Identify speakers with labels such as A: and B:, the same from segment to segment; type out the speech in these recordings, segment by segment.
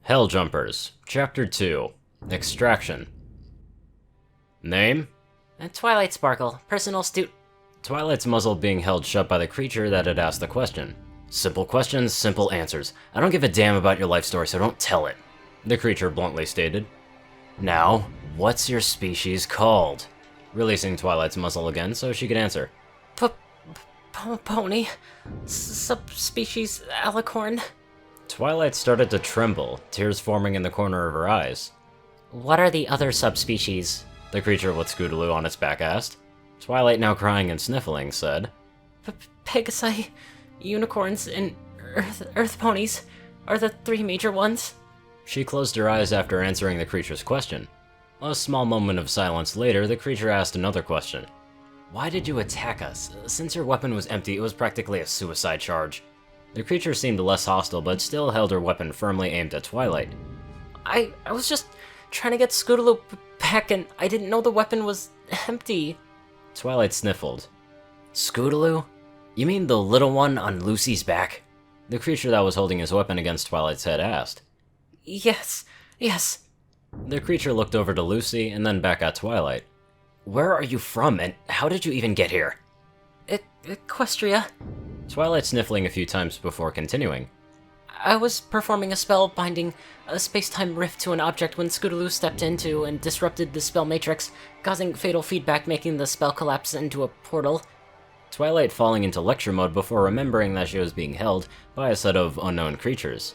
A: Helljumpers, Chapter 2, Extraction. Name?
B: Twilight Sparkle, personal
A: Twilight's muzzle being held shut by the creature that had asked the question. Simple questions, simple answers. I don't give a damn about your life story, so don't tell it, the creature bluntly stated. Now, what's your species called? Releasing Twilight's muzzle again so she could answer.
B: Pony. Subspecies alicorn.
A: Twilight started to tremble, tears forming in the corner of her eyes.
B: What are the other subspecies?
A: The creature with Scootaloo on its back asked. Twilight, now crying and sniffling, said,
B: Pegasi, unicorns, and earth ponies are the three major ones.
A: She closed her eyes after answering the creature's question. A small moment of silence later, the creature asked another question. Why did you attack us? Since your weapon was empty, it was practically a suicide charge. The creature seemed less hostile, but still held her weapon firmly aimed at Twilight.
B: I was just trying to get Scootaloo back, and I didn't know the weapon was empty.
A: Twilight sniffled. Scootaloo? You mean the little one on Lucy's back? The creature that was holding his weapon against Twilight's head asked.
B: Yes.
A: The creature looked over to Lucy and then back at Twilight. Where are you from, and how did you even get here?
B: Equestria.
A: Twilight sniffling a few times before continuing.
B: I was performing a spell binding a space-time rift to an object when Scootaloo stepped into and disrupted the spell matrix, causing fatal feedback, making the spell collapse into a portal.
A: Twilight falling into lecture mode before remembering that she was being held by a set of unknown creatures.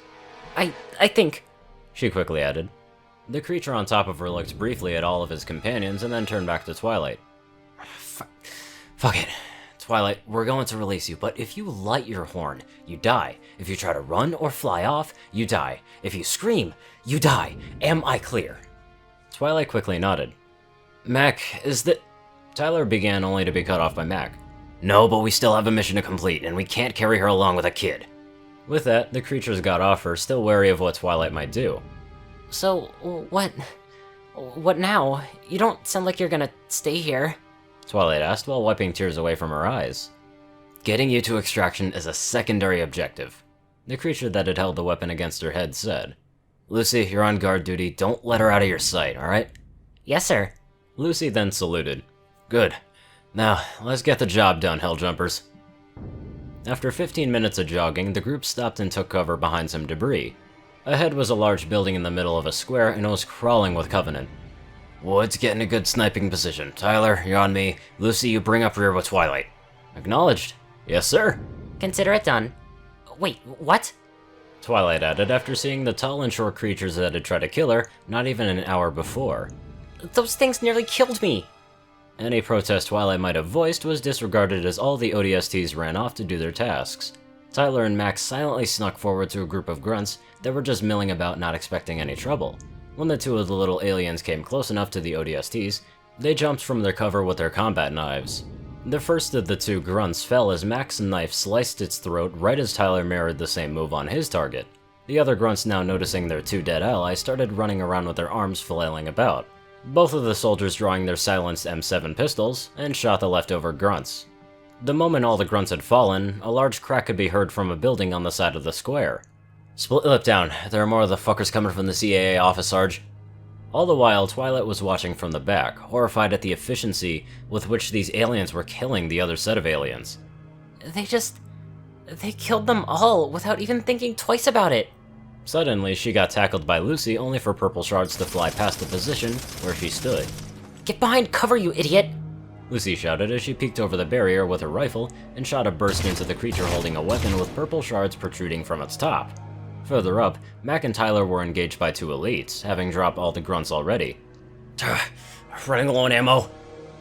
B: I think,
A: she quickly added. The creature on top of her looked briefly at all of his companions and then turned back to Twilight. Fuck it. Twilight, we're going to release you, but if you light your horn, you die. If you try to run or fly off, you die. If you scream, you die. Am I clear? Twilight quickly nodded. Mac, is that... Tyler began only to be cut off by Mac. No, but we still have a mission to complete, and we can't carry her along with a kid. With that, the creatures got off her, still wary of what Twilight might do.
B: So, what now? You don't sound like you're gonna stay here.
A: Twilight asked while wiping tears away from her eyes. Getting you to extraction is a secondary objective, the creature that had held the weapon against her head said. Lucy, you're on guard duty. Don't let her out of your sight, alright?
B: Yes, sir.
A: Lucy then saluted. Good. Now, let's get the job done, Helljumpers. After 15 minutes of jogging, the group stopped and took cover behind some debris. Ahead was a large building in the middle of a square, and it was crawling with Covenant. Wood's getting a good sniping position. Tyler, you're on me. Lucy, you bring up rear with Twilight. Acknowledged. Yes, sir.
B: Consider it done. Wait, what?
A: Twilight added after seeing the tall and short creatures that had tried to kill her not even an hour before.
B: Those things nearly killed me.
A: Any protest Twilight might have voiced was disregarded as all the ODSTs ran off to do their tasks. Tyler and Max silently snuck forward to a group of grunts that were just milling about, not expecting any trouble. When the two of the little aliens came close enough to the ODSTs, they jumped from their cover with their combat knives. The first of the two grunts fell as Max's knife sliced its throat right as Tyler mirrored the same move on his target. The other grunts, now noticing their two dead allies, started running around with their arms flailing about. Both of the soldiers drawing their silenced M7 pistols, and shot the leftover grunts. The moment all the grunts had fallen, a large crack could be heard from a building on the side of the square. Split lip down, there are more of the fuckers coming from the CAA office, Sarge. All the while, Twilight was watching from the back, horrified at the efficiency with which these aliens were killing the other set of aliens.
B: They killed them all without even thinking twice about it.
A: Suddenly, she got tackled by Lucy, only for purple shards to fly past the position where she stood.
B: Get behind cover, you idiot!
A: Lucy shouted as she peeked over the barrier with her rifle and shot a burst into the creature holding a weapon with purple shards protruding from its top. Further up, Mac and Tyler were engaged by two elites, having dropped all the grunts already. Running low on ammo,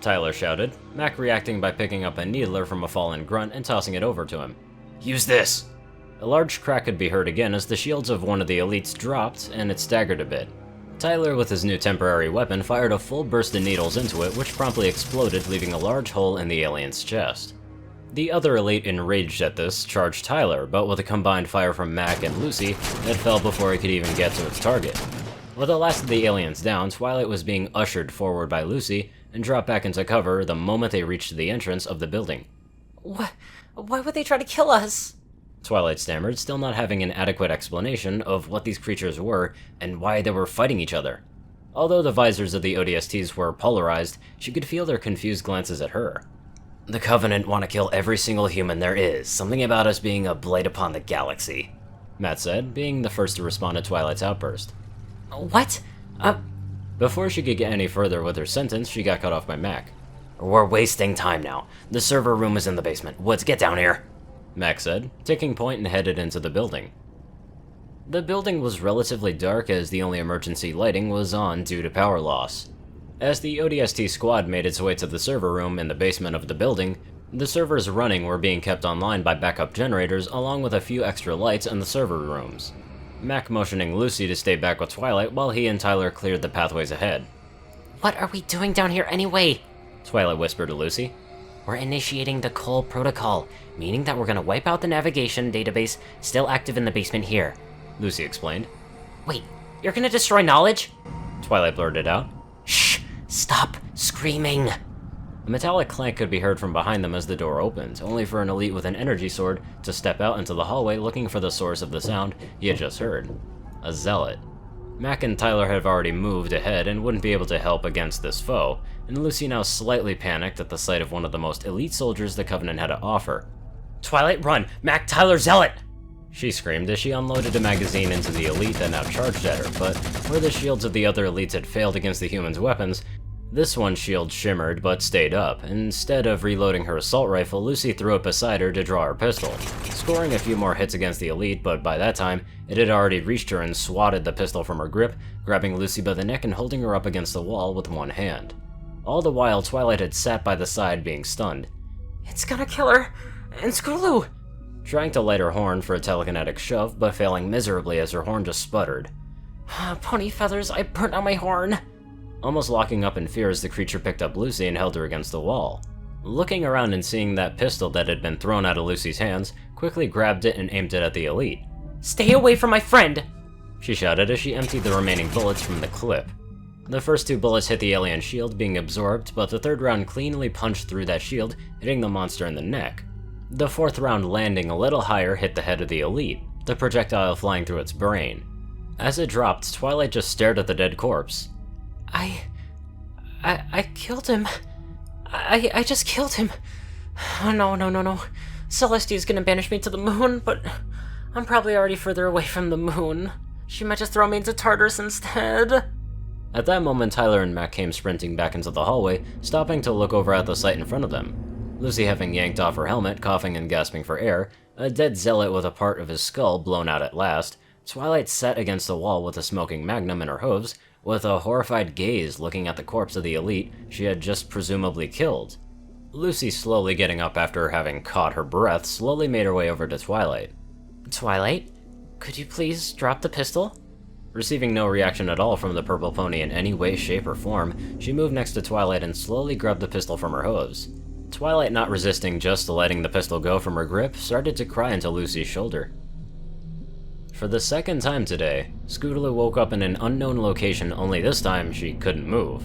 A: Tyler shouted, Mac reacting by picking up a needler from a fallen grunt and tossing it over to him. Use this! A large crack could be heard again as the shields of one of the elites dropped, and it staggered a bit. Tyler, with his new temporary weapon, fired a full burst of needles into it, which promptly exploded, leaving a large hole in the alien's chest. The other elite, enraged at this, charged Tyler, but with a combined fire from Mac and Lucy, it fell before he could even get to its target. With the last of the aliens down, Twilight was being ushered forward by Lucy and dropped back into cover the moment they reached the entrance of the building.
B: Why would they try to kill us?
A: Twilight stammered, still not having an adequate explanation of what these creatures were and why they were fighting each other. Although the visors of the ODSTs were polarized, she could feel their confused glances at her. "The Covenant want to kill every single human there is, something about us being a blight upon the galaxy," Matt said, being the first to respond to Twilight's outburst.
B: What?
A: Before she could get any further with her sentence, she got cut off by Mac. "We're wasting time now. The server room is in the basement. Woods, get down here," Mac said, taking point and headed into the building. The building was relatively dark as the only emergency lighting was on due to power loss. As the ODST squad made its way to the server room in the basement of the building, the servers running were being kept online by backup generators along with a few extra lights in the server rooms. Mac motioning Lucy to stay back with Twilight while he and Tyler cleared the pathways ahead.
B: What are we doing down here anyway?
A: Twilight whispered to Lucy.
B: We're initiating the Cole Protocol, meaning that we're gonna wipe out the navigation database still active in the basement here,
A: Lucy explained.
B: Wait, you're gonna destroy knowledge?
A: Twilight blurted out.
B: Shh! Stop screaming!
A: A metallic clank could be heard from behind them as the door opened, only for an elite with an energy sword to step out into the hallway looking for the source of the sound he had just heard. A zealot. Mac and Tyler have already moved ahead and wouldn't be able to help against this foe, and Lucy now slightly panicked at the sight of one of the most elite soldiers the Covenant had to offer.
B: Twilight, run! Mac, Tyler, zealot!
A: She screamed as she unloaded a magazine into the elite that now charged at her, but where the shields of the other elites had failed against the humans' weapons, this one's shield shimmered but stayed up. Instead of reloading her assault rifle, Lucy threw it beside her to draw her pistol, scoring a few more hits against the elite, but by that time, it had already reached her and swatted the pistol from her grip, grabbing Lucy by the neck and holding her up against the wall with one hand. All the while, Twilight had sat by the side being stunned.
B: It's gonna kill her! And Scootaloo!
A: Trying to light her horn for a telekinetic shove, but failing miserably as her horn just sputtered.
B: Pony feathers, I burnt out my horn!
A: Almost locking up in fear as the creature picked up Lucy and held her against the wall. Looking around and seeing that pistol that had been thrown out of Lucy's hands, quickly grabbed it and aimed it at the elite.
B: Stay away from my friend!
A: She shouted as she emptied the remaining bullets from the clip. The first two bullets hit the alien shield, being absorbed, but the third round cleanly punched through that shield, hitting the monster in the neck. The fourth round landing a little higher hit the head of the elite, the projectile flying through its brain. As it dropped, Twilight just stared at the dead corpse.
B: I killed him. I just killed him. Oh, no. Celestia's gonna banish me to the moon, but I'm probably already further away from the moon. She might just throw me into Tartarus instead.
A: At that moment, Tyler and Mac came sprinting back into the hallway, stopping to look over at the sight in front of them. Lucy having yanked off her helmet, coughing and gasping for air, a dead zealot with a part of his skull blown out at last, Twilight sat against the wall with a smoking magnum in her hooves, with a horrified gaze looking at the corpse of the elite she had just presumably killed. Lucy, slowly getting up after having caught her breath, slowly made her way over to Twilight.
B: Twilight, could you please drop the pistol?
A: Receiving no reaction at all from the purple pony in any way, shape, or form, she moved next to Twilight and slowly grabbed the pistol from her hooves. Twilight, not resisting just letting the pistol go from her grip, started to cry into Lucy's shoulder. For the second time today, Scootaloo woke up in an unknown location, only this time she couldn't move.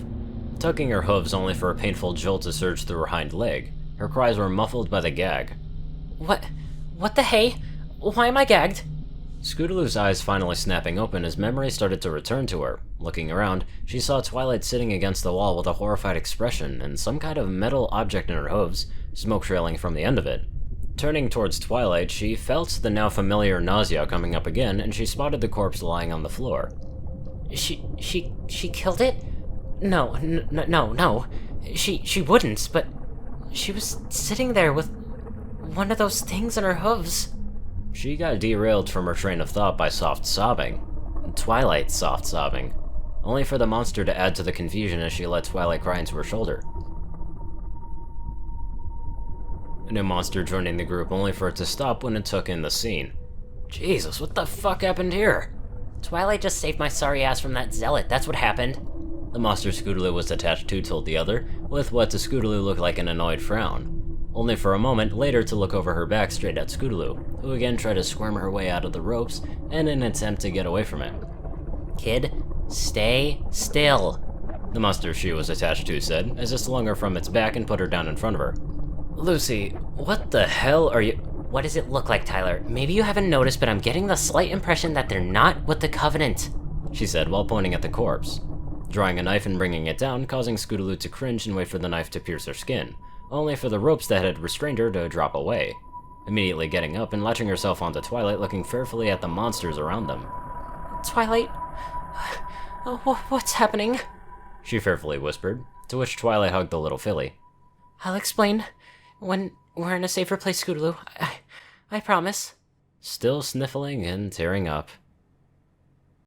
A: Tugging her hooves only for a painful jolt to surge through her hind leg. Her cries were muffled by the gag.
B: What the hey? Why am I gagged?
A: Scootaloo's eyes finally snapping open as memory started to return to her. Looking around, she saw Twilight sitting against the wall with a horrified expression and some kind of metal object in her hooves, smoke trailing from the end of it. Turning towards Twilight, she felt the now familiar nausea coming up again, and she spotted the corpse lying on the floor.
B: She killed it? No. She wouldn't, but she was sitting there with one of those things in her hooves.
A: She got derailed from her train of thought by soft sobbing. Twilight's soft sobbing. Only for the monster to add to the confusion as she let Twilight cry into her shoulder. A new monster joining the group, only for it to stop when it took in the scene. Jesus, what the fuck happened here?
B: Twilight just saved my sorry ass from that zealot, that's what happened.
A: The monster Scootaloo was attached to told the other, with what to Scootaloo looked like an annoyed frown. Only for a moment later to look over her back straight at Scootaloo, who again tried to squirm her way out of the ropes in an attempt to get away from it.
B: Kid, stay still,
A: the monster she was attached to said, as it slung her from its back and put her down in front of her. Lucy, what the hell are you—
B: What does it look like, Tyler? Maybe you haven't noticed, but I'm getting the slight impression that they're not with the Covenant,
A: she said while pointing at the corpse. Drawing a knife and bringing it down, causing Scootaloo to cringe and wait for the knife to pierce her skin, only for the ropes that had restrained her to drop away. Immediately getting up and latching herself onto Twilight, looking fearfully at the monsters around them.
B: Twilight? What's happening?
A: She fearfully whispered, to which Twilight hugged the little filly.
B: I'll explain when we're in a safer place, Scootaloo. I promise.
A: Still sniffling and tearing up,